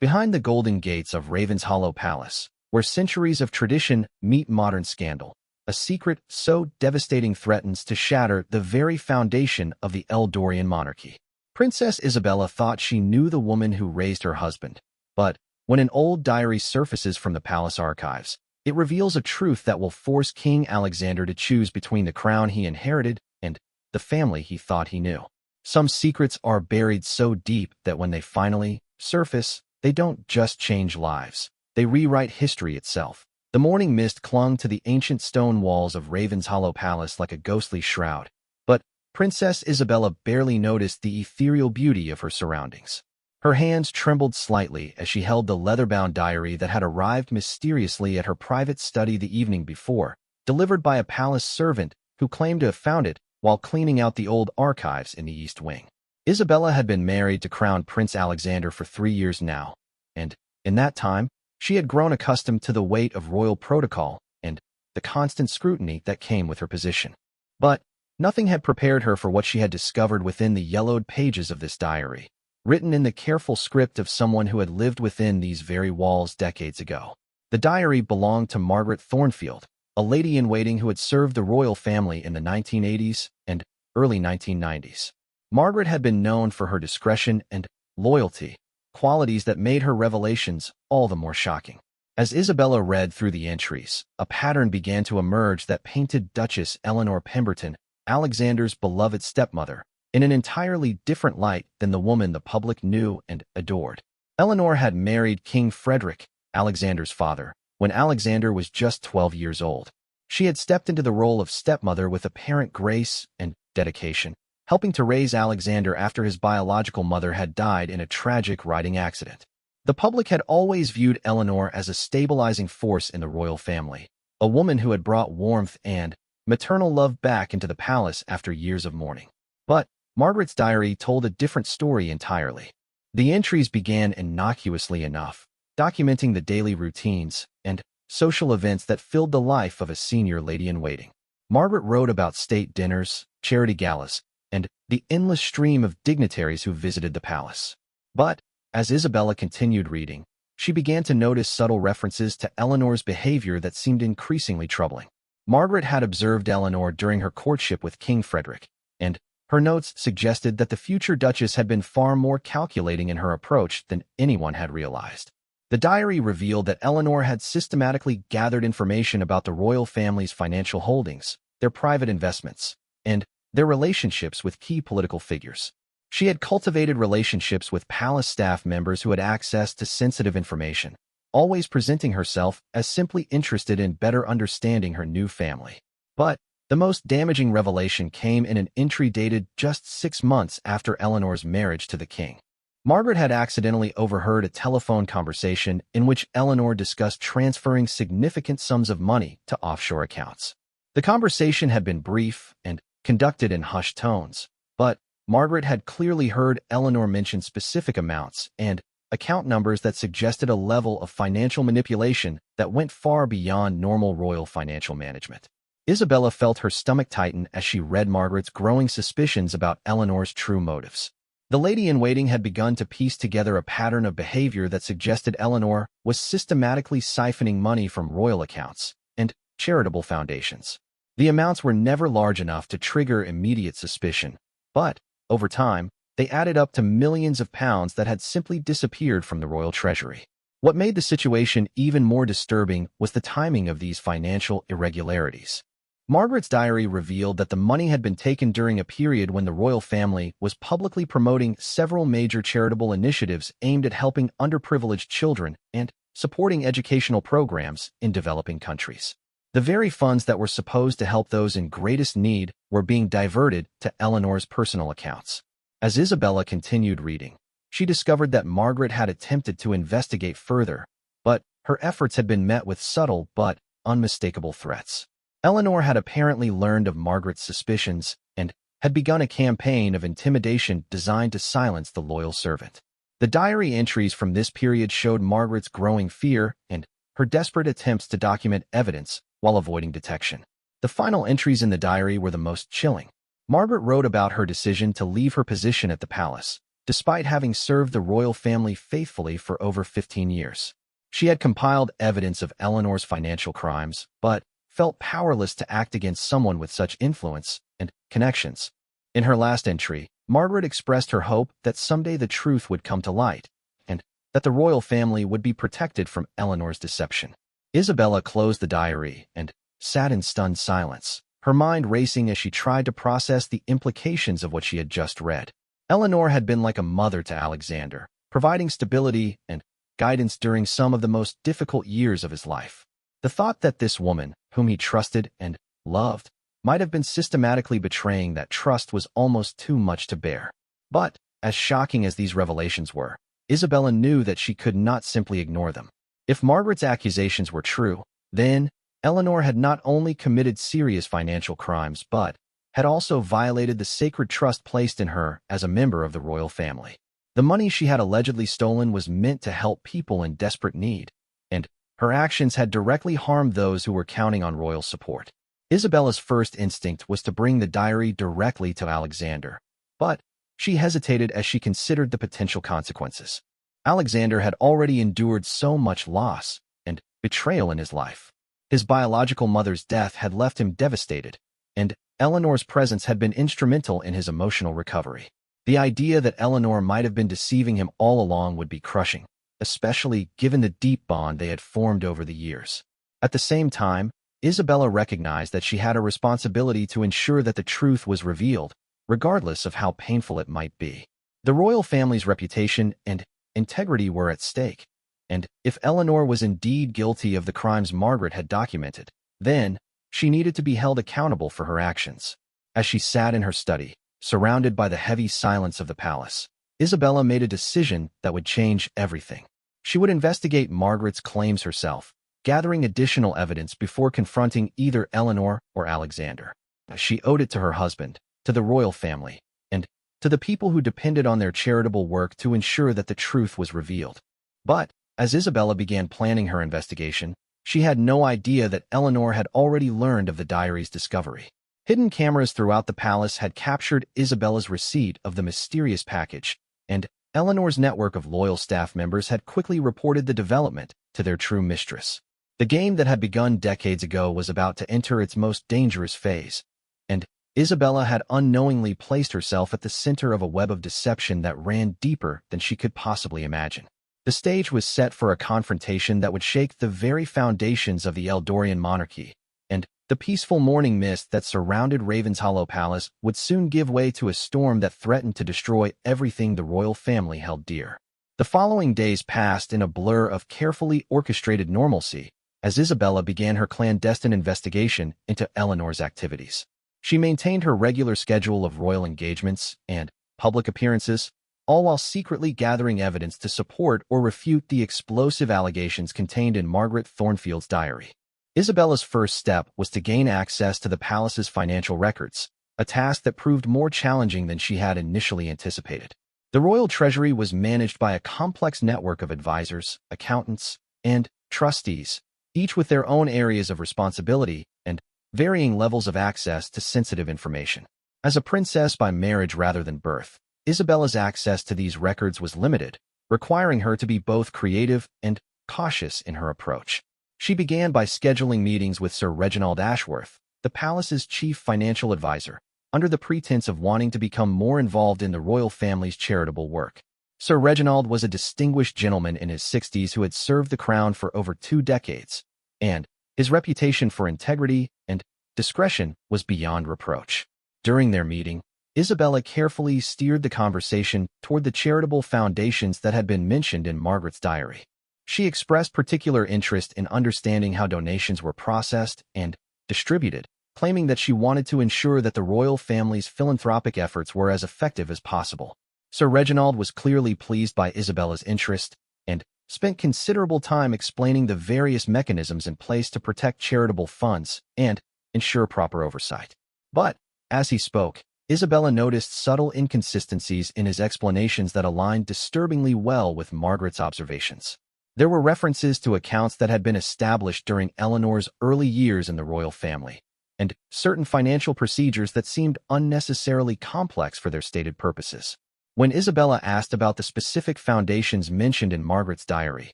Behind the golden gates of Ravenshollow Palace, where centuries of tradition meet modern scandal, a secret so devastating threatens to shatter the very foundation of the Eldorian monarchy. Princess Isabella thought she knew the woman who raised her husband, but when an old diary surfaces from the palace archives, it reveals a truth that will force King Alexander to choose between the crown he inherited and the family he thought he knew. Some secrets are buried so deep that when they finally surface, they don't just change lives, they rewrite history itself. The morning mist clung to the ancient stone walls of Ravenshollow Palace like a ghostly shroud, but Princess Isabella barely noticed the ethereal beauty of her surroundings. Her hands trembled slightly as she held the leather-bound diary that had arrived mysteriously at her private study the evening before, delivered by a palace servant who claimed to have found it while cleaning out the old archives in the East Wing. Isabella had been married to Crown Prince Alexander for 3 years now, and in that time, she had grown accustomed to the weight of royal protocol and the constant scrutiny that came with her position. But nothing had prepared her for what she had discovered within the yellowed pages of this diary, written in the careful script of someone who had lived within these very walls decades ago. The diary belonged to Margaret Thornfield, a lady-in-waiting who had served the royal family in the 1980s and early 1990s. Margaret had been known for her discretion and loyalty, qualities that made her revelations all the more shocking. As Isabella read through the entries, a pattern began to emerge that painted Duchess Eleanor Pemberton, Alexander's beloved stepmother, in an entirely different light than the woman the public knew and adored. Eleanor had married King Frederick, Alexander's father, when Alexander was just 12 years old. She had stepped into the role of stepmother with apparent grace and dedication, helping to raise Alexander after his biological mother had died in a tragic riding accident. The public had always viewed Eleanor as a stabilizing force in the royal family, a woman who had brought warmth and maternal love back into the palace after years of mourning. But Margaret's diary told a different story entirely. The entries began innocuously enough, documenting the daily routines and social events that filled the life of a senior lady-in-waiting. Margaret wrote about state dinners, charity galas, and the endless stream of dignitaries who visited the palace. But as Isabella continued reading, she began to notice subtle references to Eleanor's behavior that seemed increasingly troubling. Margaret had observed Eleanor during her courtship with King Frederick, and her notes suggested that the future Duchess had been far more calculating in her approach than anyone had realized. The diary revealed that Eleanor had systematically gathered information about the royal family's financial holdings, their private investments, and their relationships with key political figures. She had cultivated relationships with palace staff members who had access to sensitive information, always presenting herself as simply interested in better understanding her new family. But the most damaging revelation came in an entry dated just 6 months after Eleanor's marriage to the king. Margaret had accidentally overheard a telephone conversation in which Eleanor discussed transferring significant sums of money to offshore accounts. The conversation had been brief and conducted in hushed tones, but Margaret had clearly heard Eleanor mention specific amounts and account numbers that suggested a level of financial manipulation that went far beyond normal royal financial management. Isabella felt her stomach tighten as she read Margaret's growing suspicions about Eleanor's true motives. The lady-in-waiting had begun to piece together a pattern of behavior that suggested Eleanor was systematically siphoning money from royal accounts and charitable foundations. The amounts were never large enough to trigger immediate suspicion, but, over time, they added up to millions of pounds that had simply disappeared from the royal treasury. What made the situation even more disturbing was the timing of these financial irregularities. Margaret's diary revealed that the money had been taken during a period when the royal family was publicly promoting several major charitable initiatives aimed at helping underprivileged children and supporting educational programs in developing countries. The very funds that were supposed to help those in greatest need were being diverted to Eleanor's personal accounts. As Isabella continued reading, she discovered that Margaret had attempted to investigate further, but her efforts had been met with subtle but unmistakable threats. Eleanor had apparently learned of Margaret's suspicions and had begun a campaign of intimidation designed to silence the loyal servant. The diary entries from this period showed Margaret's growing fear and her desperate attempts to document evidence while avoiding detection. The final entries in the diary were the most chilling. Margaret wrote about her decision to leave her position at the palace, despite having served the royal family faithfully for over 15 years. She had compiled evidence of Eleanor's financial crimes, but felt powerless to act against someone with such influence and connections. In her last entry, Margaret expressed her hope that someday the truth would come to light, and that the royal family would be protected from Eleanor's deception. Isabella closed the diary and sat in stunned silence, her mind racing as she tried to process the implications of what she had just read. Eleanor had been like a mother to Alexander, providing stability and guidance during some of the most difficult years of his life. The thought that this woman, whom he trusted and loved, might have been systematically betraying that trust was almost too much to bear. But, as shocking as these revelations were, Isabella knew that she could not simply ignore them. If Margaret's accusations were true, then Eleanor had not only committed serious financial crimes but had also violated the sacred trust placed in her as a member of the royal family. The money she had allegedly stolen was meant to help people in desperate need, and her actions had directly harmed those who were counting on royal support. Isabella's first instinct was to bring the diary directly to Alexander, but she hesitated as she considered the potential consequences. Alexander had already endured so much loss and betrayal in his life. His biological mother's death had left him devastated, and Eleanor's presence had been instrumental in his emotional recovery. The idea that Eleanor might have been deceiving him all along would be crushing, especially given the deep bond they had formed over the years. At the same time, Isabella recognized that she had a responsibility to ensure that the truth was revealed, regardless of how painful it might be. The royal family's reputation and integrity were at stake, and if Eleanor was indeed guilty of the crimes Margaret had documented, then she needed to be held accountable for her actions. As she sat in her study, surrounded by the heavy silence of the palace, Isabella made a decision that would change everything. She would investigate Margaret's claims herself, gathering additional evidence before confronting either Eleanor or Alexander. She owed it to her husband, to the royal family, and to the people who depended on their charitable work to ensure that the truth was revealed. But, as Isabella began planning her investigation, she had no idea that Eleanor had already learned of the diary's discovery. Hidden cameras throughout the palace had captured Isabella's receipt of the mysterious package, and Eleanor's network of loyal staff members had quickly reported the development to their true mistress. The game that had begun decades ago was about to enter its most dangerous phase, and Isabella had unknowingly placed herself at the center of a web of deception that ran deeper than she could possibly imagine. The stage was set for a confrontation that would shake the very foundations of the Eldorian monarchy, and the peaceful morning mist that surrounded Ravenshollow Palace would soon give way to a storm that threatened to destroy everything the royal family held dear. The following days passed in a blur of carefully orchestrated normalcy as Isabella began her clandestine investigation into Eleanor's activities. She maintained her regular schedule of royal engagements and public appearances, all while secretly gathering evidence to support or refute the explosive allegations contained in Margaret Thornfield's diary. Isabella's first step was to gain access to the palace's financial records, a task that proved more challenging than she had initially anticipated. The royal treasury was managed by a complex network of advisors, accountants, and trustees, each with their own areas of responsibility and varying levels of access to sensitive information. As a princess by marriage rather than birth, Isabella's access to these records was limited, requiring her to be both creative and cautious in her approach. She began by scheduling meetings with Sir Reginald Ashworth, the palace's chief financial advisor, under the pretense of wanting to become more involved in the royal family's charitable work. Sir Reginald was a distinguished gentleman in his 60s who had served the crown for over 2 decades, and his reputation for integrity and discretion was beyond reproach. During their meeting, Isabella carefully steered the conversation toward the charitable foundations that had been mentioned in Margaret's diary. She expressed particular interest in understanding how donations were processed and distributed, claiming that she wanted to ensure that the royal family's philanthropic efforts were as effective as possible. Sir Reginald was clearly pleased by Isabella's interest and spent considerable time explaining the various mechanisms in place to protect charitable funds and ensure proper oversight. But, as he spoke, Isabella noticed subtle inconsistencies in his explanations that aligned disturbingly well with Margaret's observations. There were references to accounts that had been established during Eleanor's early years in the royal family, and certain financial procedures that seemed unnecessarily complex for their stated purposes. When Isabella asked about the specific foundations mentioned in Margaret's diary,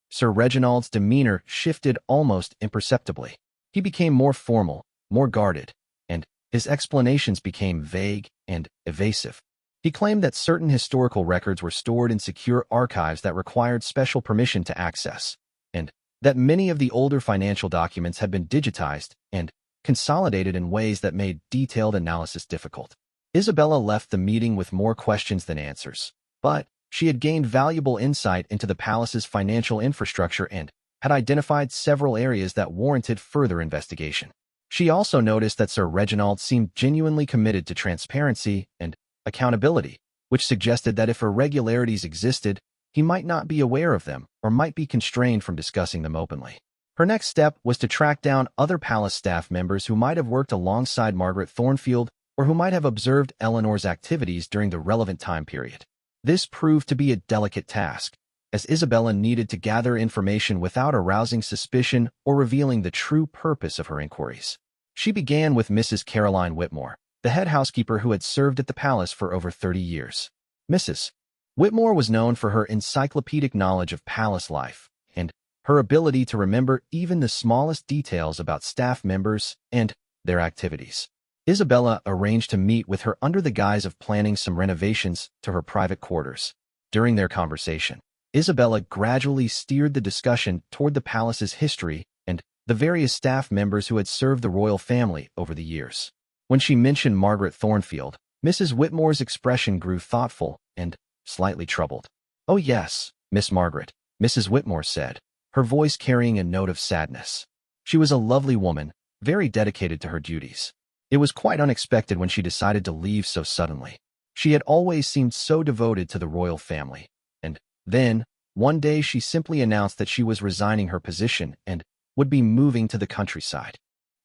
Sir Reginald's demeanor shifted almost imperceptibly. He became more formal, more guarded, and his explanations became vague and evasive. He claimed that certain historical records were stored in secure archives that required special permission to access, and that many of the older financial documents had been digitized and consolidated in ways that made detailed analysis difficult. Isabella left the meeting with more questions than answers, but she had gained valuable insight into the palace's financial infrastructure and had identified several areas that warranted further investigation. She also noticed that Sir Reginald seemed genuinely committed to transparency and accountability, which suggested that if irregularities existed, he might not be aware of them or might be constrained from discussing them openly. Her next step was to track down other palace staff members who might have worked alongside Margaret Thornfield or who might have observed Eleanor's activities during the relevant time period. This proved to be a delicate task, as Isabella needed to gather information without arousing suspicion or revealing the true purpose of her inquiries. She began with Mrs. Caroline Whitmore, the head housekeeper who had served at the palace for over 30 years. Mrs. Whitmore was known for her encyclopedic knowledge of palace life and her ability to remember even the smallest details about staff members and their activities. Isabella arranged to meet with her under the guise of planning some renovations to her private quarters. During their conversation, Isabella gradually steered the discussion toward the palace's history and the various staff members who had served the royal family over the years. When she mentioned Margaret Thornfield, Mrs. Whitmore's expression grew thoughtful and slightly troubled. "Oh yes, Miss Margaret," Mrs. Whitmore said, her voice carrying a note of sadness. "She was a lovely woman, very dedicated to her duties. It was quite unexpected when she decided to leave so suddenly. She had always seemed so devoted to the royal family. And then, one day she simply announced that she was resigning her position and would be moving to the countryside."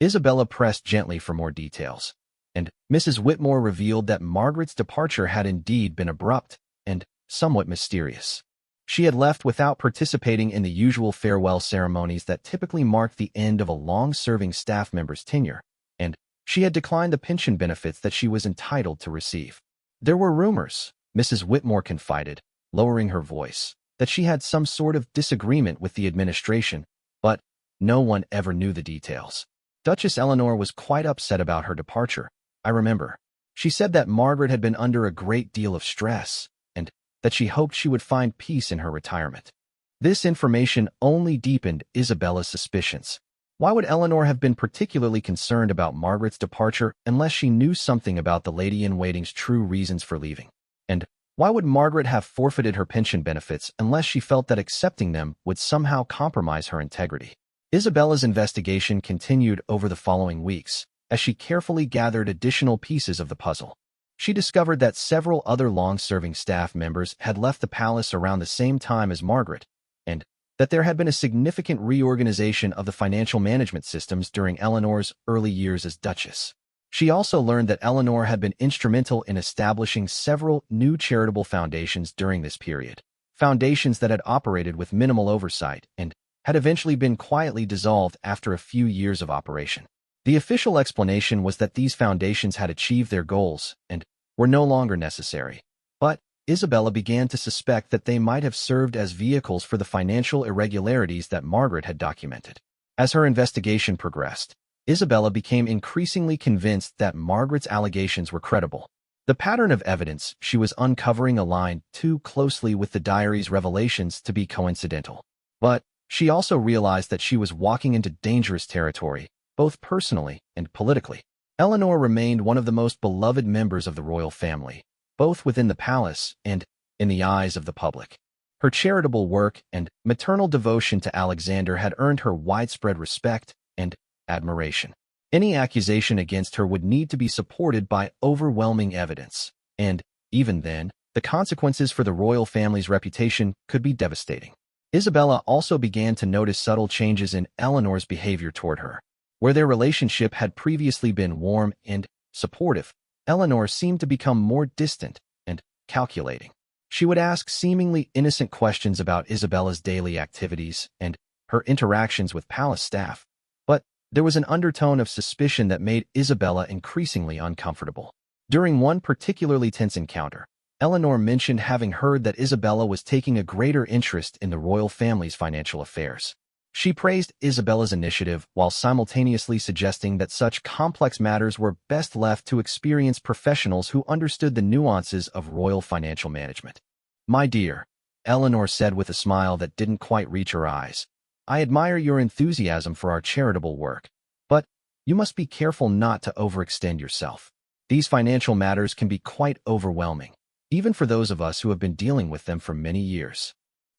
Isabella pressed gently for more details, and Mrs. Whitmore revealed that Margaret's departure had indeed been abrupt and somewhat mysterious. She had left without participating in the usual farewell ceremonies that typically marked the end of a long-serving staff member's tenure, and she had declined the pension benefits that she was entitled to receive. "There were rumors," Mrs. Whitmore confided, lowering her voice, "that she had some sort of disagreement with the administration, but no one ever knew the details. Duchess Eleanor was quite upset about her departure, I remember. She said that Margaret had been under a great deal of stress, and that she hoped she would find peace in her retirement." This information only deepened Isabella's suspicions. Why would Eleanor have been particularly concerned about Margaret's departure unless she knew something about the lady-in-waiting's true reasons for leaving? And why would Margaret have forfeited her pension benefits unless she felt that accepting them would somehow compromise her integrity? Isabella's investigation continued over the following weeks, as she carefully gathered additional pieces of the puzzle. She discovered that several other long-serving staff members had left the palace around the same time as Margaret, and that there had been a significant reorganization of the financial management systems during Eleanor's early years as Duchess. She also learned that Eleanor had been instrumental in establishing several new charitable foundations during this period, foundations that had operated with minimal oversight and had eventually been quietly dissolved after a few years of operation. The official explanation was that these foundations had achieved their goals and were no longer necessary, but Isabella began to suspect that they might have served as vehicles for the financial irregularities that Margaret had documented. As her investigation progressed, Isabella became increasingly convinced that Margaret's allegations were credible. The pattern of evidence she was uncovering aligned too closely with the diary's revelations to be coincidental. But she also realized that she was walking into dangerous territory, both personally and politically. Eleanor remained one of the most beloved members of the royal family, both within the palace and in the eyes of the public. Her charitable work and maternal devotion to Alexander had earned her widespread respect and admiration. Any accusation against her would need to be supported by overwhelming evidence, and, even then, the consequences for the royal family's reputation could be devastating. Isabella also began to notice subtle changes in Eleanor's behavior toward her. Where their relationship had previously been warm and supportive, Eleanor seemed to become more distant and calculating. She would ask seemingly innocent questions about Isabella's daily activities and her interactions with palace staff, but there was an undertone of suspicion that made Isabella increasingly uncomfortable. During one particularly tense encounter, Eleanor mentioned having heard that Isabella was taking a greater interest in the royal family's financial affairs. She praised Isabella's initiative while simultaneously suggesting that such complex matters were best left to experienced professionals who understood the nuances of royal financial management. "My dear," Eleanor said with a smile that didn't quite reach her eyes, "I admire your enthusiasm for our charitable work, but you must be careful not to overextend yourself. These financial matters can be quite overwhelming, even for those of us who have been dealing with them for many years."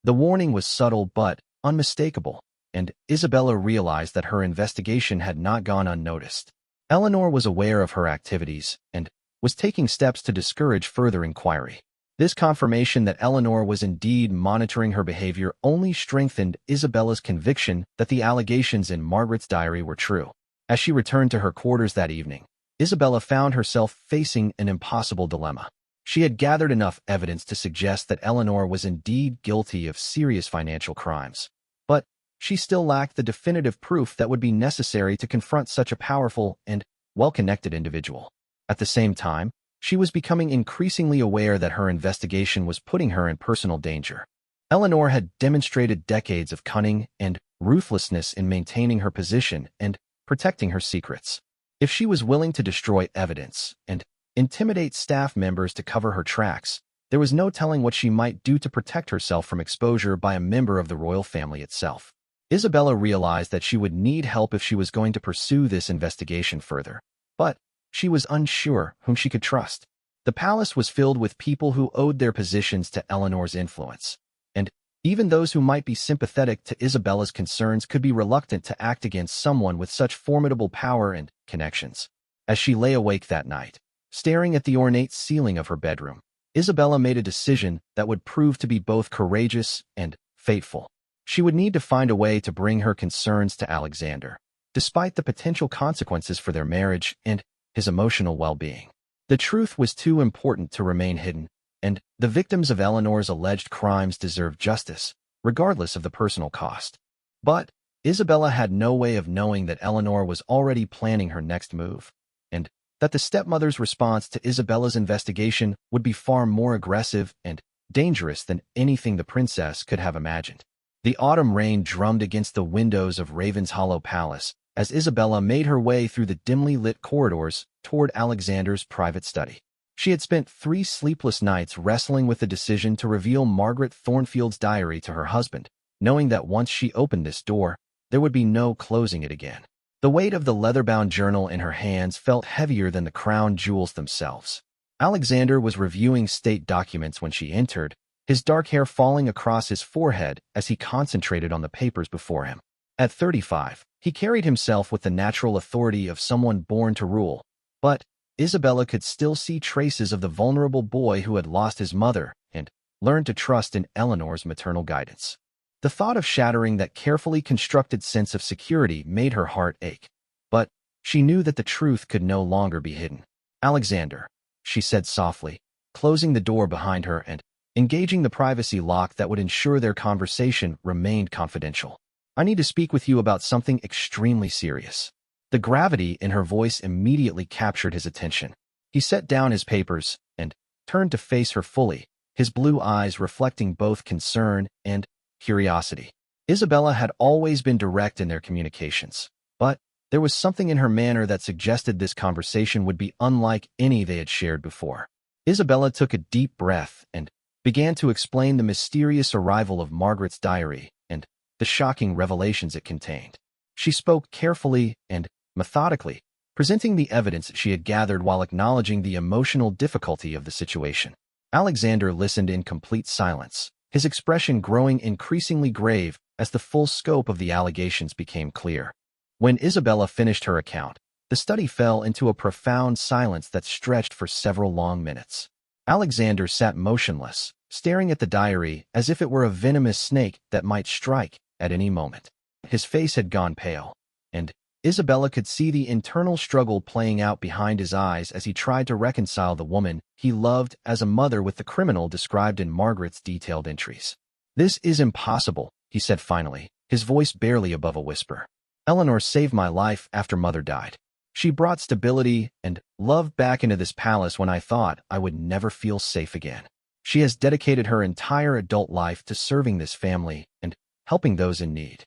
The warning was subtle but unmistakable, and Isabella realized that her investigation had not gone unnoticed. Eleanor was aware of her activities and was taking steps to discourage further inquiry. This confirmation that Eleanor was indeed monitoring her behavior only strengthened Isabella's conviction that the allegations in Margaret's diary were true. As she returned to her quarters that evening, Isabella found herself facing an impossible dilemma. She had gathered enough evidence to suggest that Eleanor was indeed guilty of serious financial crimes, but she still lacked the definitive proof that would be necessary to confront such a powerful and well-connected individual. At the same time, she was becoming increasingly aware that her investigation was putting her in personal danger. Eleanor had demonstrated decades of cunning and ruthlessness in maintaining her position and protecting her secrets. If she was willing to destroy evidence and intimidate staff members to cover her tracks, there was no telling what she might do to protect herself from exposure by a member of the royal family itself. Isabella realized that she would need help if she was going to pursue this investigation further, but she was unsure whom she could trust. The palace was filled with people who owed their positions to Eleanor's influence, and even those who might be sympathetic to Isabella's concerns could be reluctant to act against someone with such formidable power and connections. As she lay awake that night, staring at the ornate ceiling of her bedroom, Isabella made a decision that would prove to be both courageous and fateful. She would need to find a way to bring her concerns to Alexander, despite the potential consequences for their marriage and his emotional well-being. The truth was too important to remain hidden, and the victims of Eleanor's alleged crimes deserved justice, regardless of the personal cost. But Isabella had no way of knowing that Eleanor was already planning her next move, and that the stepmother's response to Isabella's investigation would be far more aggressive and dangerous than anything the princess could have imagined. The autumn rain drummed against the windows of Ravenshollow Palace as Isabella made her way through the dimly lit corridors toward Alexander's private study. She had spent 3 sleepless nights wrestling with the decision to reveal Margaret Thornfield's diary to her husband, knowing that once she opened this door, there would be no closing it again. The weight of the leather-bound journal in her hands felt heavier than the crown jewels themselves. Alexander was reviewing state documents when she entered, his dark hair falling across his forehead as he concentrated on the papers before him. At 35, he carried himself with the natural authority of someone born to rule, but Isabella could still see traces of the vulnerable boy who had lost his mother and learned to trust in Eleanor's maternal guidance. The thought of shattering that carefully constructed sense of security made her heart ache, but she knew that the truth could no longer be hidden. "Alexander," she said softly, closing the door behind her and engaging the privacy lock that would ensure their conversation remained confidential. "I need to speak with you about something extremely serious." The gravity in her voice immediately captured his attention. He set down his papers and turned to face her fully, his blue eyes reflecting both concern and curiosity. Isabella had always been direct in their communications, but there was something in her manner that suggested this conversation would be unlike any they had shared before. Isabella took a deep breath and began to explain the mysterious arrival of Margaret's diary and the shocking revelations it contained. She spoke carefully and methodically, presenting the evidence she had gathered while acknowledging the emotional difficulty of the situation. Alexander listened in complete silence, his expression growing increasingly grave as the full scope of the allegations became clear. When Isabella finished her account, the study fell into a profound silence that stretched for several long minutes. Alexander sat motionless, staring at the diary as if it were a venomous snake that might strike at any moment. His face had gone pale, and Isabella could see the internal struggle playing out behind his eyes as he tried to reconcile the woman he loved as a mother with the criminal described in Margaret's detailed entries. "This is impossible," he said finally, his voice barely above a whisper. "Eleanor saved my life after Mother died. She brought stability and love back into this palace when I thought I would never feel safe again. She has dedicated her entire adult life to serving this family and helping those in need.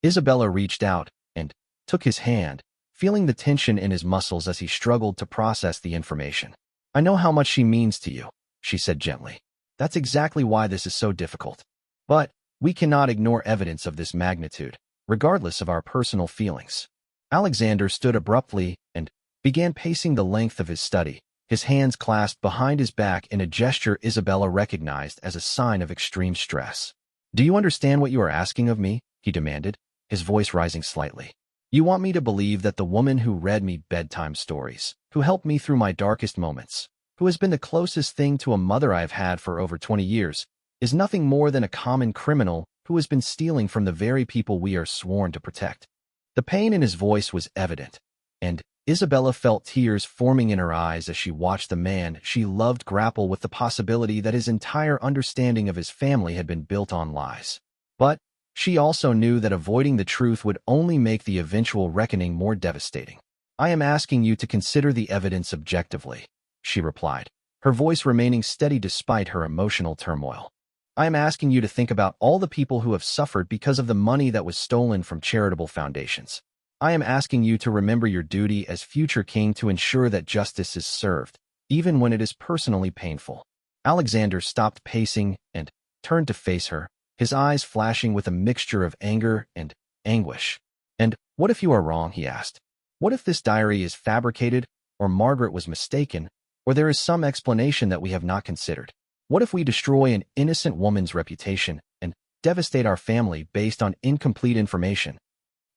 Isabella reached out and took his hand, feeling the tension in his muscles as he struggled to process the information. "I know how much she means to you," she said gently. "That's exactly why this is so difficult. But we cannot ignore evidence of this magnitude, regardless of our personal feelings." Alexander stood abruptly and began pacing the length of his study, his hands clasped behind his back in a gesture Isabella recognized as a sign of extreme stress. "Do you understand what you are asking of me?" he demanded, his voice rising slightly. "You want me to believe that the woman who read me bedtime stories, who helped me through my darkest moments, who has been the closest thing to a mother I have had for over 20 years, is nothing more than a common criminal who has been stealing from the very people we are sworn to protect?" The pain in his voice was evident, and Isabella felt tears forming in her eyes as she watched the man she loved grapple with the possibility that his entire understanding of his family had been built on lies. But she also knew that avoiding the truth would only make the eventual reckoning more devastating. "I am asking you to consider the evidence objectively," she replied, her voice remaining steady despite her emotional turmoil. "I am asking you to think about all the people who have suffered because of the money that was stolen from charitable foundations. I am asking you to remember your duty as future king to ensure that justice is served, even when it is personally painful." Alexander stopped pacing and turned to face her, his eyes flashing with a mixture of anger and anguish. "And what if you are wrong?" he asked. "What if this diary is fabricated, or Margaret was mistaken, or there is some explanation that we have not considered? What if we destroy an innocent woman's reputation and devastate our family based on incomplete information?"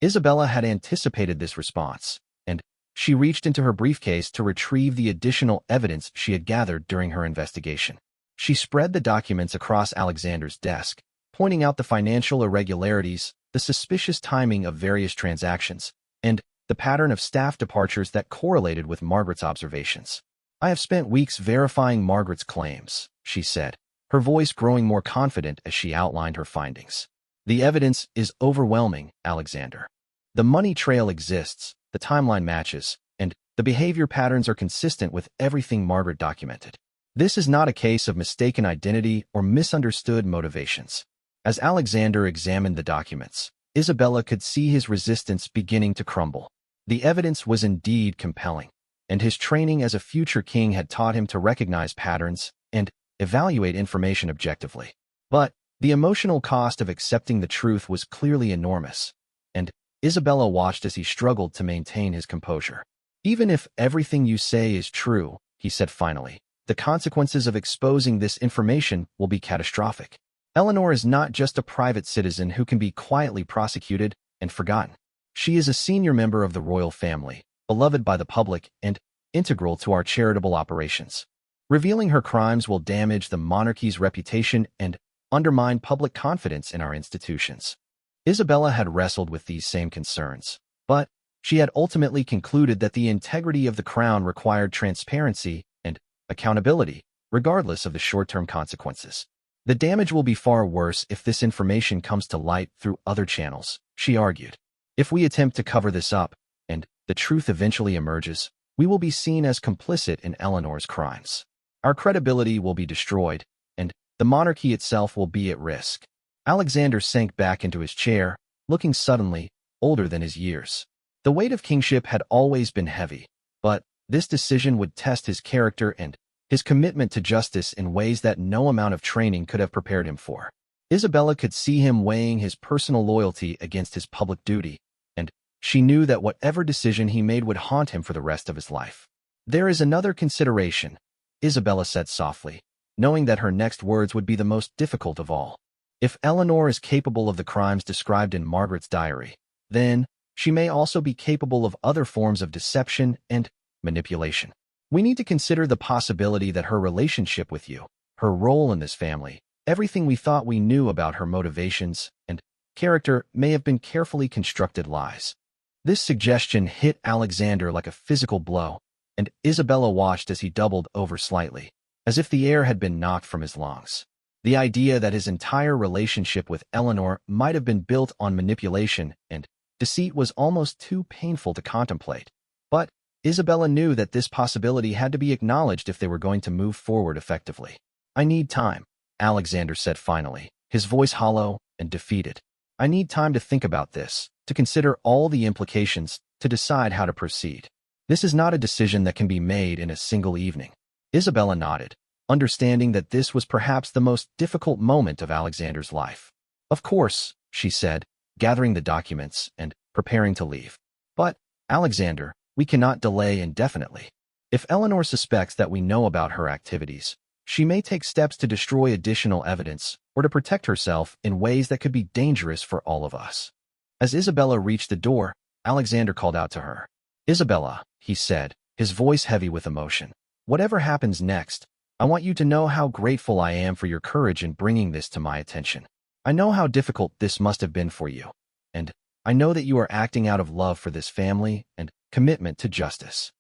Isabella had anticipated this response, and she reached into her briefcase to retrieve the additional evidence she had gathered during her investigation. She spread the documents across Alexander's desk, pointing out the financial irregularities, the suspicious timing of various transactions, and the pattern of staff departures that correlated with Margaret's observations. "I have spent weeks verifying Margaret's claims," she said, her voice growing more confident as she outlined her findings. "The evidence is overwhelming, Alexander. The money trail exists, the timeline matches, and the behavior patterns are consistent with everything Margaret documented. This is not a case of mistaken identity or misunderstood motivations." As Alexander examined the documents, Isabella could see his resistance beginning to crumble. The evidence was indeed compelling, and his training as a future king had taught him to recognize patterns and evaluate information objectively. But the emotional cost of accepting the truth was clearly enormous, and Isabella watched as he struggled to maintain his composure. "Even if everything you say is true," he said finally, "the consequences of exposing this information will be catastrophic. Eleanor is not just a private citizen who can be quietly prosecuted and forgotten. She is a senior member of the royal family, beloved by the public and integral to our charitable operations. Revealing her crimes will damage the monarchy's reputation and undermine public confidence in our institutions." Isabella had wrestled with these same concerns, but she had ultimately concluded that the integrity of the crown required transparency and accountability, regardless of the short-term consequences. "The damage will be far worse if this information comes to light through other channels," she argued. "If we attempt to cover this up, and the truth eventually emerges, we will be seen as complicit in Eleanor's crimes. Our credibility will be destroyed, and the monarchy itself will be at risk." Alexander sank back into his chair, looking suddenly older than his years. The weight of kingship had always been heavy, but this decision would test his character and his commitment to justice in ways that no amount of training could have prepared him for. Isabella could see him weighing his personal loyalty against his public duty, and she knew that whatever decision he made would haunt him for the rest of his life. "There is another consideration," Isabella said softly, knowing that her next words would be the most difficult of all. "If Eleanor is capable of the crimes described in Margaret's diary, then she may also be capable of other forms of deception and manipulation. We need to consider the possibility that her relationship with you, her role in this family, everything we thought we knew about her motivations and character may have been carefully constructed lies." This suggestion hit Alexander like a physical blow, and Isabella watched as he doubled over slightly, as if the air had been knocked from his lungs. The idea that his entire relationship with Eleanor might have been built on manipulation and deceit was almost too painful to contemplate. But Isabella knew that this possibility had to be acknowledged if they were going to move forward effectively. I need time, Alexander said finally, his voice hollow and defeated. I need time to think about this, to consider all the implications, to decide how to proceed. This is not a decision that can be made in a single evening. Isabella nodded, understanding that this was perhaps the most difficult moment of Alexander's life. Of course, she said, gathering the documents and preparing to leave. But, Alexander, we cannot delay indefinitely. If Eleanor suspects that we know about her activities, she may take steps to destroy additional evidence or to protect herself in ways that could be dangerous for all of us. As Isabella reached the door, Alexander called out to her. Isabella, he said, his voice heavy with emotion. Whatever happens next, I want you to know how grateful I am for your courage in bringing this to my attention. I know how difficult this must have been for you, and I know that you are acting out of love for this family and commitment to justice.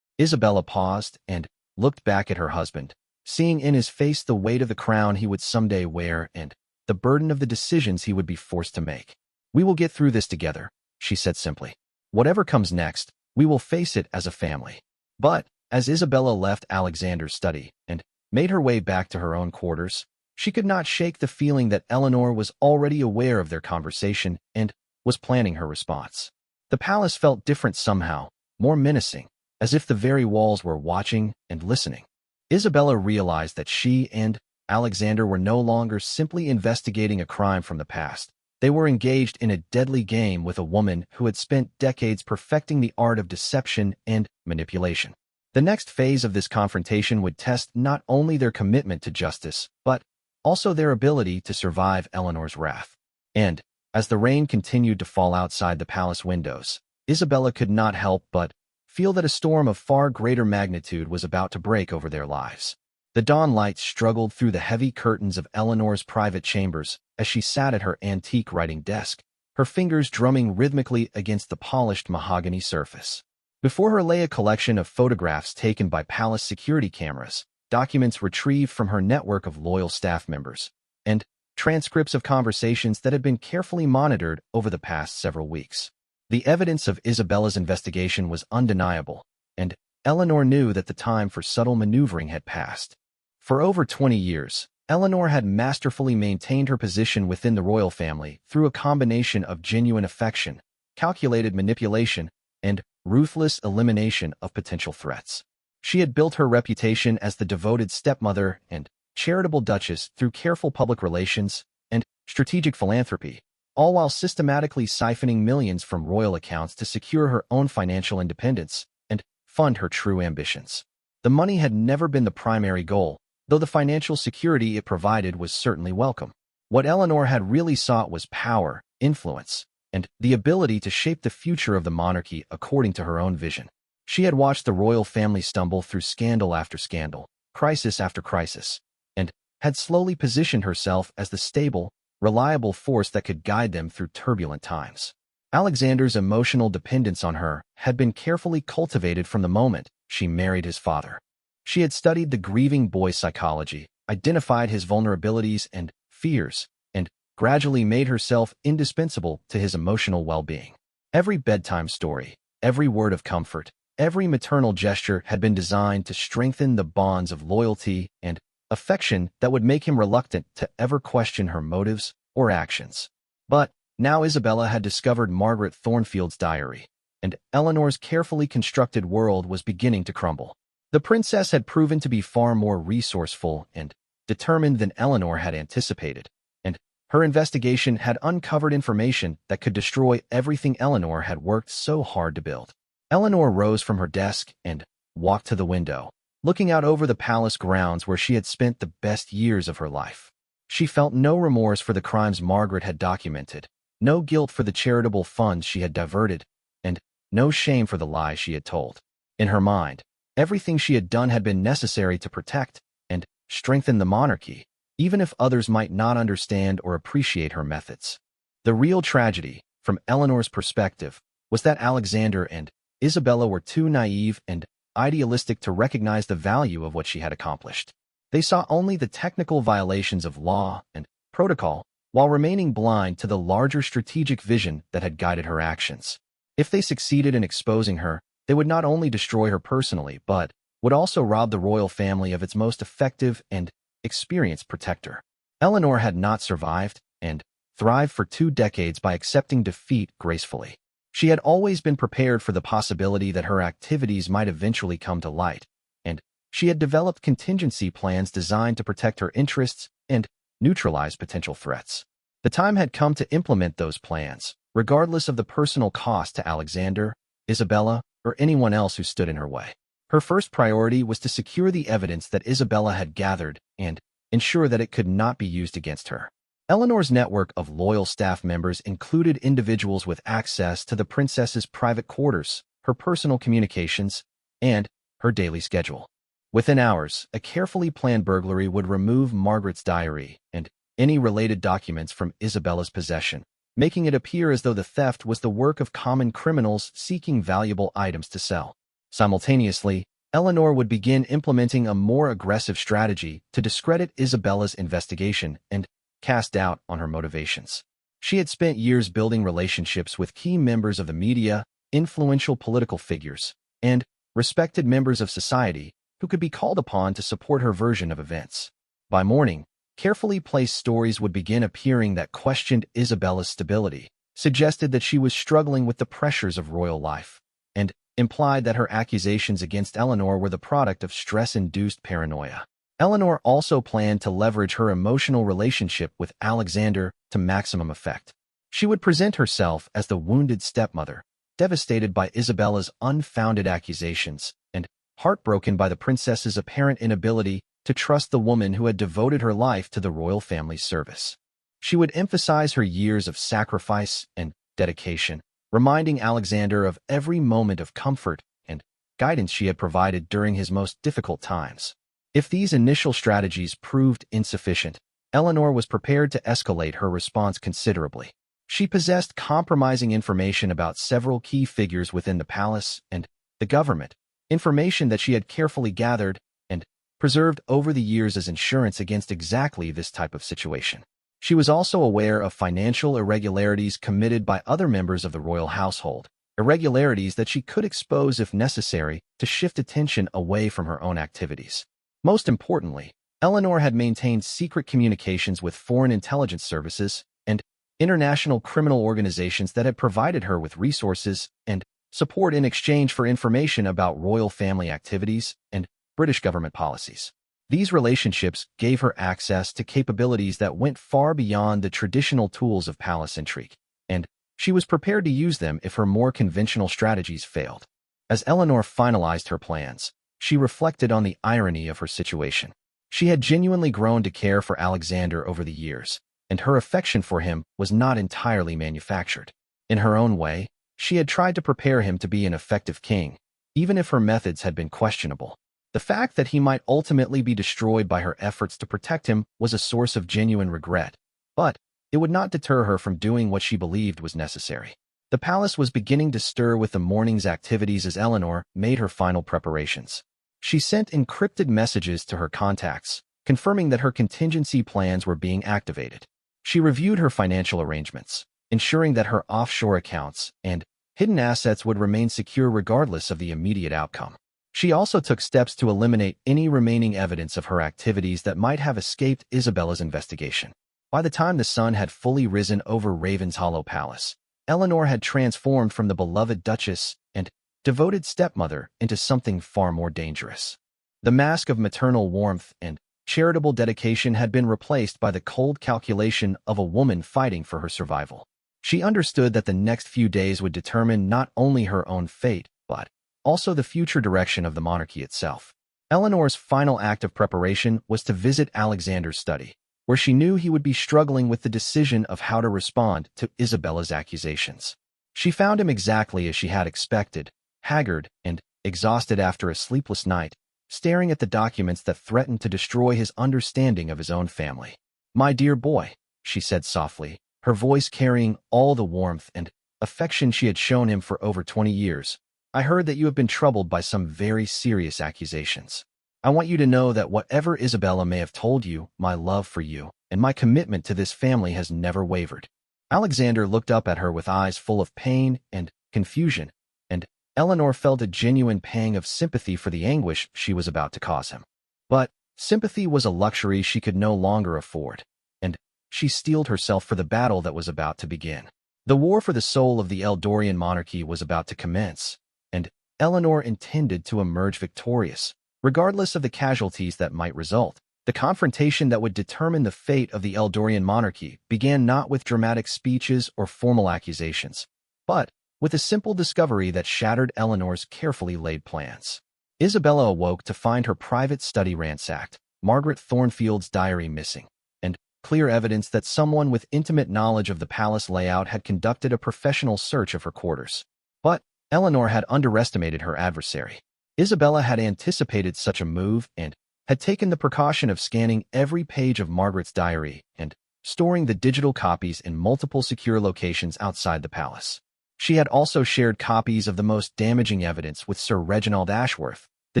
Isabella paused and looked back at her husband, seeing in his face the weight of the crown he would someday wear and the burden of the decisions he would be forced to make. We will get through this together, she said simply. Whatever comes next, we will face it as a family. But, as Isabella left Alexander's study and made her way back to her own quarters, she could not shake the feeling that Eleanor was already aware of their conversation and was planning her response. The palace felt different somehow, more menacing, as if the very walls were watching and listening. Isabella realized that she and Alexander were no longer simply investigating a crime from the past. They were engaged in a deadly game with a woman who had spent decades perfecting the art of deception and manipulation. The next phase of this confrontation would test not only their commitment to justice, but also their ability to survive Eleanor's wrath. And, as the rain continued to fall outside the palace windows, Isabella could not help but feel that a storm of far greater magnitude was about to break over their lives. The dawn light struggled through the heavy curtains of Eleanor's private chambers as she sat at her antique writing desk, her fingers drumming rhythmically against the polished mahogany surface. Before her lay a collection of photographs taken by palace security cameras, documents retrieved from her network of loyal staff members, and transcripts of conversations that had been carefully monitored over the past several weeks. The evidence of Isabella's investigation was undeniable, and Eleanor knew that the time for subtle maneuvering had passed. For over 20 years, Eleanor had masterfully maintained her position within the royal family through a combination of genuine affection, calculated manipulation, and ruthless elimination of potential threats. She had built her reputation as the devoted stepmother and charitable duchess through careful public relations and strategic philanthropy, all while systematically siphoning millions from royal accounts to secure her own financial independence and fund her true ambitions. The money had never been the primary goal, though the financial security it provided was certainly welcome. What Eleanor had really sought was power, influence, and the ability to shape the future of the monarchy according to her own vision. She had watched the royal family stumble through scandal after scandal, crisis after crisis, and had slowly positioned herself as the stable, reliable force that could guide them through turbulent times. Alexander's emotional dependence on her had been carefully cultivated from the moment she married his father. She had studied the grieving boy's psychology, identified his vulnerabilities and fears, and gradually made herself indispensable to his emotional well-being. Every bedtime story, every word of comfort, every maternal gesture had been designed to strengthen the bonds of loyalty and affection that would make him reluctant to ever question her motives or actions. But now Isabella had discovered Margaret Thornfield's diary, and Eleanor's carefully constructed world was beginning to crumble. The princess had proven to be far more resourceful and determined than Eleanor had anticipated, and her investigation had uncovered information that could destroy everything Eleanor had worked so hard to build. Eleanor rose from her desk and walked to the window, looking out over the palace grounds where she had spent the best years of her life. She felt no remorse for the crimes Margaret had documented, no guilt for the charitable funds she had diverted, and no shame for the lies she had told. In her mind, everything she had done had been necessary to protect and strengthen the monarchy, even if others might not understand or appreciate her methods. The real tragedy, from Eleanor's perspective, was that Alexander and Isabella were too naive and idealistic to recognize the value of what she had accomplished. They saw only the technical violations of law and protocol, while remaining blind to the larger strategic vision that had guided her actions. If they succeeded in exposing her, they would not only destroy her personally, but would also rob the royal family of its most effective and experienced protector. Eleanor had not survived and thrived for 2 decades by accepting defeat gracefully. She had always been prepared for the possibility that her activities might eventually come to light, and she had developed contingency plans designed to protect her interests and neutralize potential threats. The time had come to implement those plans, regardless of the personal cost to Alexander, Isabella, or anyone else who stood in her way. Her first priority was to secure the evidence that Isabella had gathered and ensure that it could not be used against her. Eleanor's network of loyal staff members included individuals with access to the princess's private quarters, her personal communications, and her daily schedule. Within hours, a carefully planned burglary would remove Margaret's diary and any related documents from Isabella's possession, making it appear as though the theft was the work of common criminals seeking valuable items to sell. Simultaneously, Eleanor would begin implementing a more aggressive strategy to discredit Isabella's investigation and cast doubt on her motivations. She had spent years building relationships with key members of the media, influential political figures, and respected members of society who could be called upon to support her version of events. By morning, carefully placed stories would begin appearing that questioned Isabella's stability, suggested that she was struggling with the pressures of royal life, and implied that her accusations against Eleanor were the product of stress-induced paranoia. Eleanor also planned to leverage her emotional relationship with Alexander to maximum effect. She would present herself as the wounded stepmother, devastated by Isabella's unfounded accusations and heartbroken by the princess's apparent inability to trust the woman who had devoted her life to the royal family's service. She would emphasize her years of sacrifice and dedication, reminding Alexander of every moment of comfort and guidance she had provided during his most difficult times. If these initial strategies proved insufficient, Eleanor was prepared to escalate her response considerably. She possessed compromising information about several key figures within the palace and the government, information that she had carefully gathered and preserved over the years as insurance against exactly this type of situation. She was also aware of financial irregularities committed by other members of the royal household, irregularities that she could expose if necessary to shift attention away from her own activities. Most importantly, Eleanor had maintained secret communications with foreign intelligence services and international criminal organizations that had provided her with resources and support in exchange for information about royal family activities and British government policies. These relationships gave her access to capabilities that went far beyond the traditional tools of palace intrigue, and she was prepared to use them if her more conventional strategies failed. As Eleanor finalized her plans, she reflected on the irony of her situation. She had genuinely grown to care for Alexander over the years, and her affection for him was not entirely manufactured. In her own way, she had tried to prepare him to be an effective king, even if her methods had been questionable. The fact that he might ultimately be destroyed by her efforts to protect him was a source of genuine regret, but it would not deter her from doing what she believed was necessary. The palace was beginning to stir with the morning's activities as Eleanor made her final preparations. She sent encrypted messages to her contacts, confirming that her contingency plans were being activated. She reviewed her financial arrangements, ensuring that her offshore accounts and hidden assets would remain secure regardless of the immediate outcome. She also took steps to eliminate any remaining evidence of her activities that might have escaped Isabella's investigation. By the time the sun had fully risen over Ravenshollow Palace, Eleanor had transformed from the beloved Duchess and devoted stepmother into something far more dangerous. The mask of maternal warmth and charitable dedication had been replaced by the cold calculation of a woman fighting for her survival. She understood that the next few days would determine not only her own fate, but also the future direction of the monarchy itself. Eleanor's final act of preparation was to visit Alexander's study, where she knew he would be struggling with the decision of how to respond to Isabella's accusations. She found him exactly as she had expected, haggard and exhausted after a sleepless night, staring at the documents that threatened to destroy his understanding of his own family. "My dear boy," she said softly, her voice carrying all the warmth and affection she had shown him for over 20 years, "I heard that you have been troubled by some very serious accusations. I want you to know that whatever Isabella may have told you, my love for you and my commitment to this family has never wavered." Alexander looked up at her with eyes full of pain and confusion, and Eleanor felt a genuine pang of sympathy for the anguish she was about to cause him. "But," Sympathy was a luxury she could no longer afford, and she steeled herself for the battle that was about to begin. The war for the soul of the Eldorian monarchy was about to commence, and Eleanor intended to emerge victorious, regardless of the casualties that might result. The confrontation that would determine the fate of the Eldorian monarchy began not with dramatic speeches or formal accusations, but with a simple discovery that shattered Eleanor's carefully laid plans. Isabella awoke to find her private study ransacked, Margaret Thornfield's diary missing, and clear evidence that someone with intimate knowledge of the palace layout had conducted a professional search of her quarters. But Eleanor had underestimated her adversary. Isabella had anticipated such a move and had taken the precaution of scanning every page of Margaret's diary and storing the digital copies in multiple secure locations outside the palace. She had also shared copies of the most damaging evidence with Sir Reginald Ashworth, the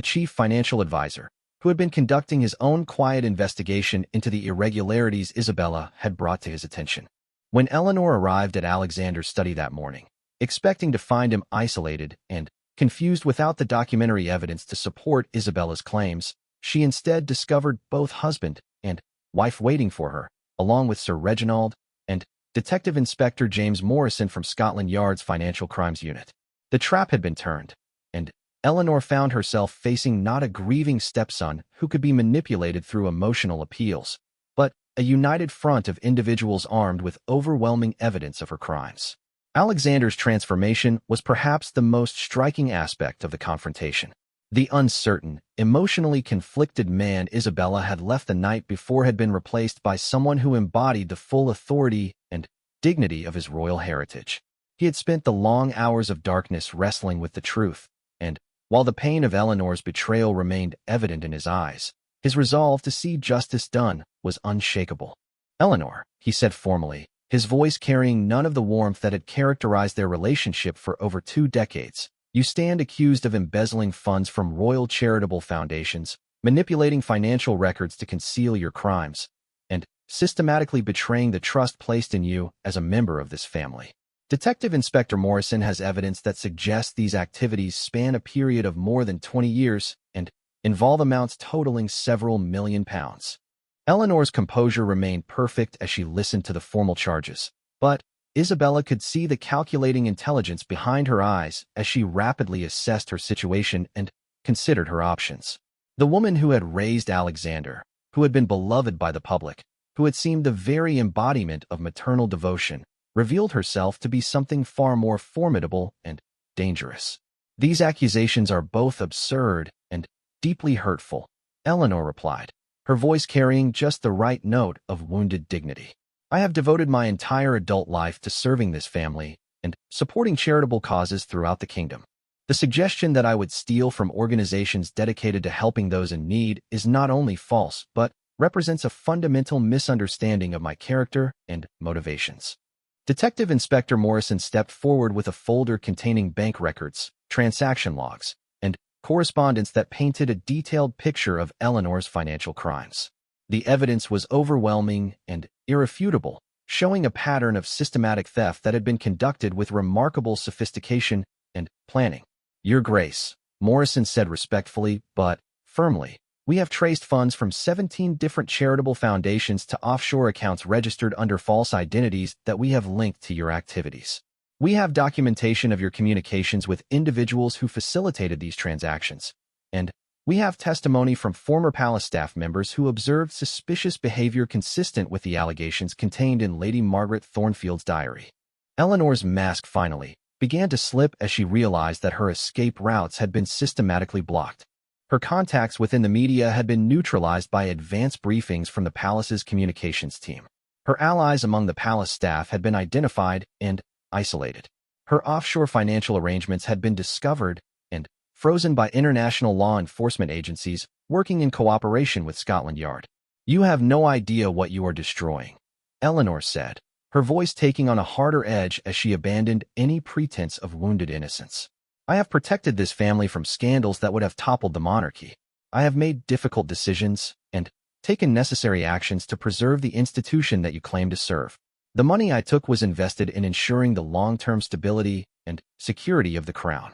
chief financial advisor, who had been conducting his own quiet investigation into the irregularities Isabella had brought to his attention. When Eleanor arrived at Alexander's study that morning, expecting to find him isolated and confused without the documentary evidence to support Isabella's claims, she instead discovered both husband and wife waiting for her, along with Sir Reginald and Detective Inspector James Morrison from Scotland Yard's Financial Crimes Unit. The trap had been turned, and Eleanor found herself facing not a grieving stepson who could be manipulated through emotional appeals, but a united front of individuals armed with overwhelming evidence of her crimes. Alexander's transformation was perhaps the most striking aspect of the confrontation. The uncertain, emotionally conflicted man Isabella had left the night before had been replaced by someone who embodied the full authority and dignity of his royal heritage. He had spent the long hours of darkness wrestling with the truth, and while the pain of Eleanor's betrayal remained evident in his eyes, his resolve to see justice done was unshakable. "Eleanor," he said formally, his voice carrying none of the warmth that had characterized their relationship for over 2 decades. "You stand accused of embezzling funds from royal charitable foundations, manipulating financial records to conceal your crimes, and systematically betraying the trust placed in you as a member of this family. Detective Inspector Morrison has evidence that suggests these activities span a period of more than 20 years and involve amounts totaling several million pounds." Eleanor's composure remained perfect as she listened to the formal charges, but Isabella could see the calculating intelligence behind her eyes as she rapidly assessed her situation and considered her options. The woman who had raised Alexander, who had been beloved by the public, who had seemed the very embodiment of maternal devotion, revealed herself to be something far more formidable and dangerous. "These accusations are both absurd and deeply hurtful," Eleanor replied, her voice carrying just the right note of wounded dignity. "I have devoted my entire adult life to serving this family and supporting charitable causes throughout the kingdom. The suggestion that I would steal from organizations dedicated to helping those in need is not only false, but represents a fundamental misunderstanding of my character and motivations." Detective Inspector Morrison stepped forward with a folder containing bank records, transaction logs, and correspondence that painted a detailed picture of Eleanor's financial crimes. The evidence was overwhelming and irrefutable, showing a pattern of systematic theft that had been conducted with remarkable sophistication and planning. "Your Grace," Morrison said respectfully but firmly, "we have traced funds from 17 different charitable foundations to offshore accounts registered under false identities that we have linked to your activities. We have documentation of your communications with individuals who facilitated these transactions, and we have testimony from former palace staff members who observed suspicious behavior consistent with the allegations contained in Lady Margaret Thornfield's diary." Eleanor's mask finally began to slip as she realized that her escape routes had been systematically blocked. Her contacts within the media had been neutralized by advance briefings from the palace's communications team. Her allies among the palace staff had been identified and isolated. Her offshore financial arrangements had been discovered and frozen by international law enforcement agencies working in cooperation with Scotland Yard. "You have no idea what you are destroying," Eleanor said, her voice taking on a harder edge as she abandoned any pretense of wounded innocence. "I have protected this family from scandals that would have toppled the monarchy. I have made difficult decisions and taken necessary actions to preserve the institution that you claim to serve. The money I took was invested in ensuring the long-term stability and security of the crown."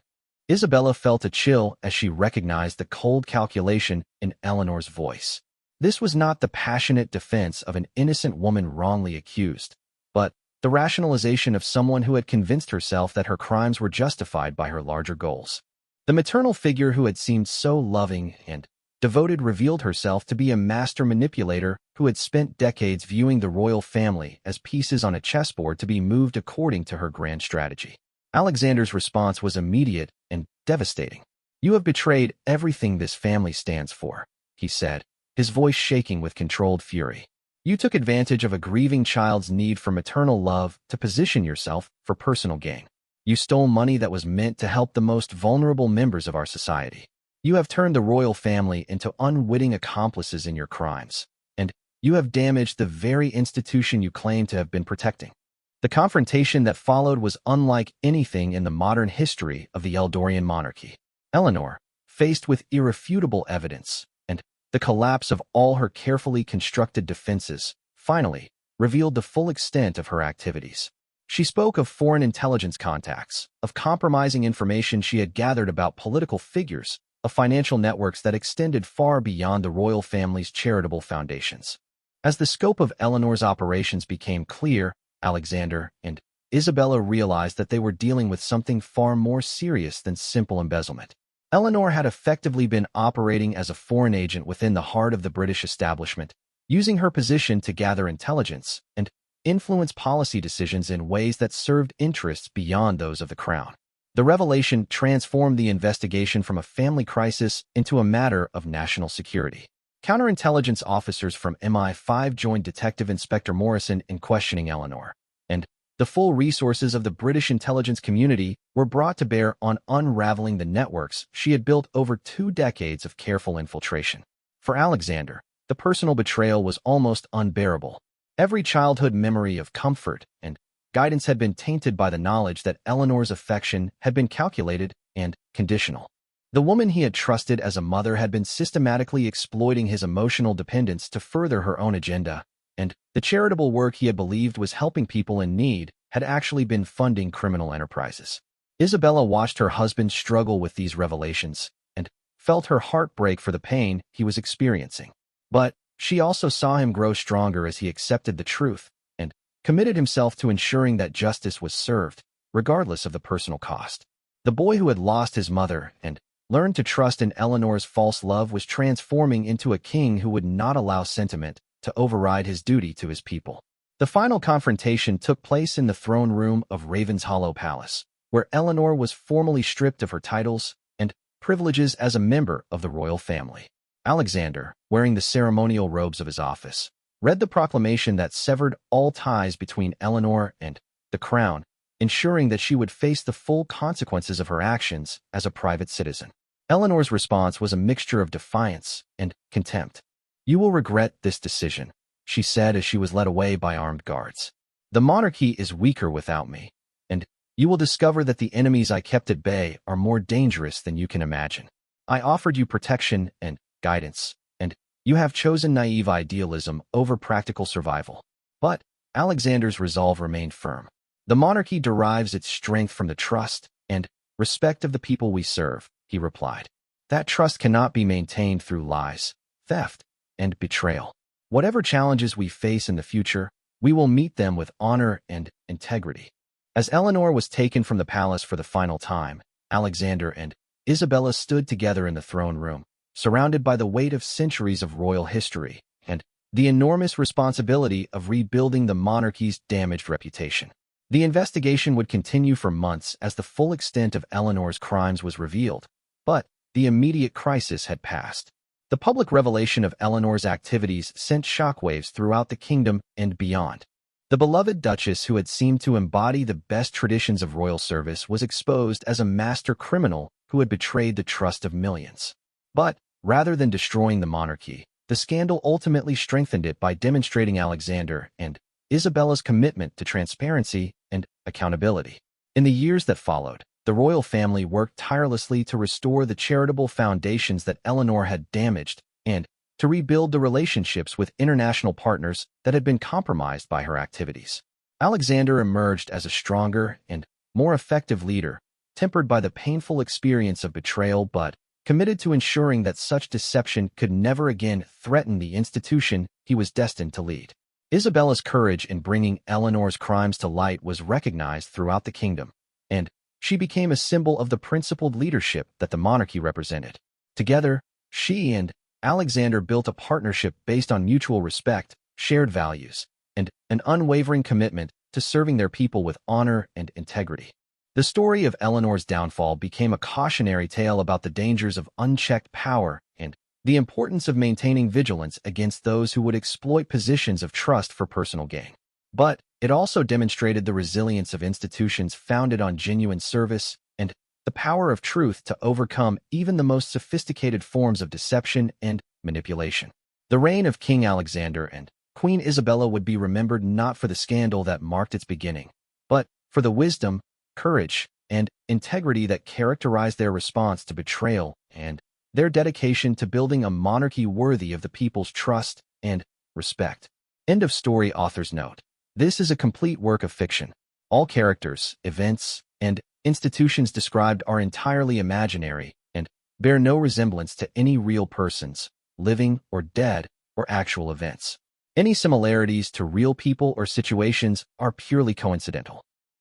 Isabella felt a chill as she recognized the cold calculation in Eleanor's voice. This was not the passionate defense of an innocent woman wrongly accused, but the rationalization of someone who had convinced herself that her crimes were justified by her larger goals. The maternal figure who had seemed so loving and devoted revealed herself to be a master manipulator who had spent decades viewing the royal family as pieces on a chessboard to be moved according to her grand strategy. Alexander's response was immediate and devastating. "You have betrayed everything this family stands for," he said, his voice shaking with controlled fury. "You took advantage of a grieving child's need for maternal love to position yourself for personal gain. You stole money that was meant to help the most vulnerable members of our society. You have turned the royal family into unwitting accomplices in your crimes, and you have damaged the very institution you claim to have been protecting." The confrontation that followed was unlike anything in the modern history of the Eldorian monarchy. Eleanor, faced with irrefutable evidence and the collapse of all her carefully constructed defenses, finally revealed the full extent of her activities. She spoke of foreign intelligence contacts, of compromising information she had gathered about political figures, of financial networks that extended far beyond the royal family's charitable foundations. As the scope of Eleanor's operations became clear, Alexander and Isabella realized that they were dealing with something far more serious than simple embezzlement. Eleanor had effectively been operating as a foreign agent within the heart of the British establishment, using her position to gather intelligence and influence policy decisions in ways that served interests beyond those of the crown. The revelation transformed the investigation from a family crisis into a matter of national security. Counterintelligence officers from MI5 joined Detective Inspector Morrison in questioning Eleanor, and the full resources of the British intelligence community were brought to bear on unraveling the networks she had built over 2 decades of careful infiltration. For Alexander, the personal betrayal was almost unbearable. Every childhood memory of comfort and guidance had been tainted by the knowledge that Eleanor's affection had been calculated and conditional. The woman he had trusted as a mother had been systematically exploiting his emotional dependence to further her own agenda, and the charitable work he had believed was helping people in need had actually been funding criminal enterprises. Isabella watched her husband struggle with these revelations and felt her heart break for the pain he was experiencing. But she also saw him grow stronger as he accepted the truth and committed himself to ensuring that justice was served, regardless of the personal cost. The boy who had lost his mother and learned to trust in Eleanor's false love was transforming into a king who would not allow sentiment to override his duty to his people. The final confrontation took place in the throne room of Ravenshollow Palace, where Eleanor was formally stripped of her titles and privileges as a member of the royal family. Alexander, wearing the ceremonial robes of his office, read the proclamation that severed all ties between Eleanor and the crown, ensuring that she would face the full consequences of her actions as a private citizen. Eleanor's response was a mixture of defiance and contempt. "You will regret this decision," she said as she was led away by armed guards. "The monarchy is weaker without me, and you will discover that the enemies I kept at bay are more dangerous than you can imagine. I offered you protection and guidance, and you have chosen naive idealism over practical survival." But Alexander's resolve remained firm. "The monarchy derives its strength from the trust and respect of the people we serve," he replied. "That trust cannot be maintained through lies, theft, and betrayal. Whatever challenges we face in the future, we will meet them with honor and integrity." As Eleanor was taken from the palace for the final time, Alexander and Isabella stood together in the throne room, surrounded by the weight of centuries of royal history and the enormous responsibility of rebuilding the monarchy's damaged reputation. The investigation would continue for months as the full extent of Eleanor's crimes was revealed, but the immediate crisis had passed. The public revelation of Eleanor's activities sent shockwaves throughout the kingdom and beyond. The beloved Duchess, who had seemed to embody the best traditions of royal service, was exposed as a master criminal who had betrayed the trust of millions. But rather than destroying the monarchy, the scandal ultimately strengthened it by demonstrating Alexander and Isabella's commitment to transparency and accountability. In the years that followed, the royal family worked tirelessly to restore the charitable foundations that Eleanor had damaged and to rebuild the relationships with international partners that had been compromised by her activities. Alexander emerged as a stronger and more effective leader, tempered by the painful experience of betrayal but committed to ensuring that such deception could never again threaten the institution he was destined to lead. Isabella's courage in bringing Eleanor's crimes to light was recognized throughout the kingdom, and she became a symbol of the principled leadership that the monarchy represented. Together, she and Alexander built a partnership based on mutual respect, shared values, and an unwavering commitment to serving their people with honor and integrity. The story of Eleanor's downfall became a cautionary tale about the dangers of unchecked power and the importance of maintaining vigilance against those who would exploit positions of trust for personal gain. But it also demonstrated the resilience of institutions founded on genuine service and the power of truth to overcome even the most sophisticated forms of deception and manipulation. The reign of King Alexander and Queen Isabella would be remembered not for the scandal that marked its beginning, but for the wisdom, courage, and integrity that characterized their response to betrayal and their dedication to building a monarchy worthy of the people's trust and respect. End of story. Author's note. This is a complete work of fiction. All characters, events, and institutions described are entirely imaginary and bear no resemblance to any real persons, living or dead, or actual events. Any similarities to real people or situations are purely coincidental.